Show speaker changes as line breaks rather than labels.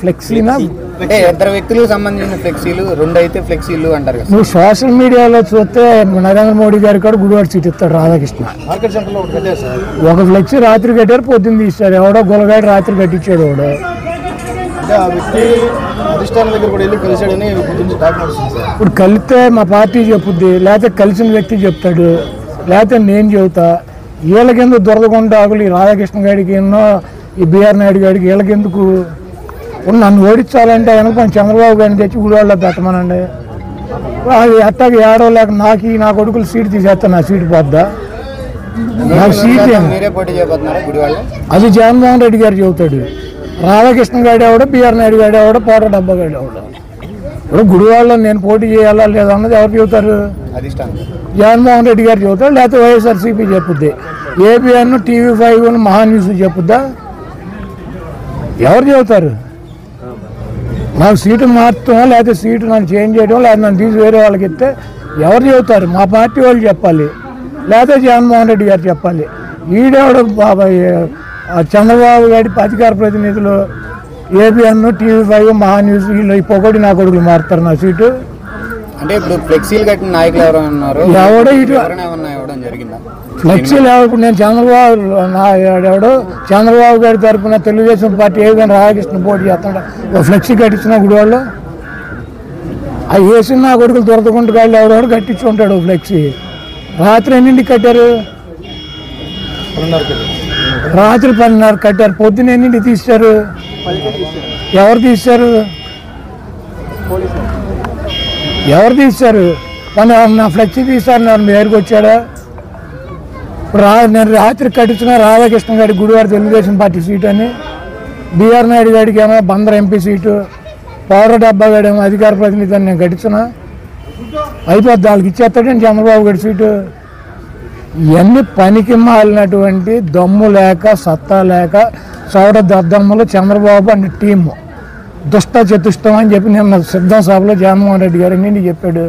ఫ్లెక్సీనా
అంటే ఇద్దరు వ్యక్తులకు సంబంధించిన ఫ్లెక్సీలు, 2 అయితే ఫ్లెక్సీలు అంటారు కదా.
నువ్వు సోషల్ మీడియాలో చూస్తే నరేంద్ర మోడీ గారు కూడా గుడివాడ సీట్ ఇస్తాడు రాధాకృష్ణ.
మార్కెట్ సెంటర్లో ఒకటి కట్టారు సార్.
ఒక ఫ్లెక్సీ రాత్రి కట్టారు, పొద్దున్న తీస్తారు. ఎవడో గులగాడు రాత్రి కట్టించాడు. ఎవడో
అంటే ఆ వ్యక్తి అధిష్టానం దగ్గర కూడా వెళ్ళి కలిసాడని గురించి టాక్ నడుస్తుంది సార్.
ఇప్పుడు కలిస్తే మా పార్టీ చెప్పుద్ది, లేకపోతే కలిసిన వ్యక్తి చెప్తాడు, లేకపోతే నేను చెబుతా. వీళ్ళకెందుకు దొరదకొండాకులు ఈ రాధాకృష్ణ గారికి ఎన్నో, ఈ బిఆర్ నాయుడు గారికి వీళ్ళకెందుకు? నన్ను ఓడించాలంటే వెనక చంద్రబాబు గారిని తెచ్చి గుడివాడలో పెట్టమనండి. అది అట్టాకి ఏడో లేక నా కొడుకులు సీటు తీసేస్తా, నా సీటు పోద్దా? నాకు సీట్
మీరే పోటీ చేయబోతున్నారా గుడివాడలో?
అది జగన్మోహన్ రెడ్డి గారు చెబుతాడు. రాధాకృష్ణ గారు ఎవడో, బిఆర్ నాయుడు గారు ఎవడో, పోట డబ్బా గారు ఎవడో. ఇప్పుడు గుడివాడలో నేను పోటీ చేయాలా లేదా అన్నది ఎవరు చెబుతారు?
అధిష్టానం
జగన్మోహన్ రెడ్డి గారు చెబుతాడు, లేకపోతే వైఎస్ఆర్సీపీ చెప్పుద్ది. ఏబిఎన్, TV5 మహా న్యూస్ చెప్పుద్దా? ఎవరు చెబుతారు? నాకు సీటు మార్చడం, లేకపోతే సీటు నన్ను చేంజ్ చేయడం, లేకపోతే నన్ను తీసి వేరే వాళ్ళకి ఇస్తే ఎవరు చెబుతారు? మా పార్టీ వాళ్ళు చెప్పాలి, లేకపోతే జగన్మోహన్ రెడ్డి గారు చెప్పాలి. ఈడేవాడు బాబాయ్ చంద్రబాబు గారి అధికార ప్రతినిధులు ఏబిఎన్, TV5 మహా న్యూస్ వీళ్ళు ఈ పొగడి నా కొడుకులు మారుతారు నా సీటు.
అంటే ఇప్పుడు ఫ్లెక్సీలు కట్టిన నాయకులు ఎవరు ఉన్నారు?
ఎవడో ఇటు
ఇవ్వడం జరిగిందా?
ఫ్లెక్సీలు ఇప్పుడు నేను ఎవడో చంద్రబాబు గారి తరఫున తెలుగుదేశం పార్టీ ఏదైనా రాధాకృష్ణ పోటీ చేస్తాడు, ఒక ఫ్లెక్సీ కట్టించిన గుడివాళ్ళు. అవి వేసిన నా కొడుకులు దొరకకుండా వాళ్ళు ఎవడెవడు కట్టించుకుంటాడు ఫ్లెక్సీ. రాత్రి ఎన్నింటికి కట్టారు? రాత్రి 10:30 కట్టారు. పొద్దున్న ఎన్నింటికి తీశారు? ఎవరు తీశారు? ఎవరు తీశారు? నా ఫ్లెక్సీ తీశారు, మీ దగ్గరికి వచ్చాడా? ఇప్పుడు నేను రాత్రి కట్టించిన రాధాకృష్ణ గారి గుడివాడ తెలుగుదేశం పార్టీ సీటు అని, బిఆర్ నాయుడు గారికి ఏమో బందర్ ఎంపీ సీటు, పౌర డబ్బా గాడేమో అధికార ప్రతినిధి అని నేను కట్టించిన. అయిపోద్ది, వాళ్ళకి ఇచ్చేస్తాడని చంద్రబాబు గారి సీటు. ఇవన్నీ పనికి మాలినటువంటి దమ్ము లేక, సత్తా లేక, చౌడ దద్దమ్మలు చంద్రబాబు అనే టీము దుష్ట చతుష్టం అని చెప్పి నిన్న సిద్ధం సభలో జగన్మోహన్ రెడ్డి గారు అన్నీ చెప్పాడు.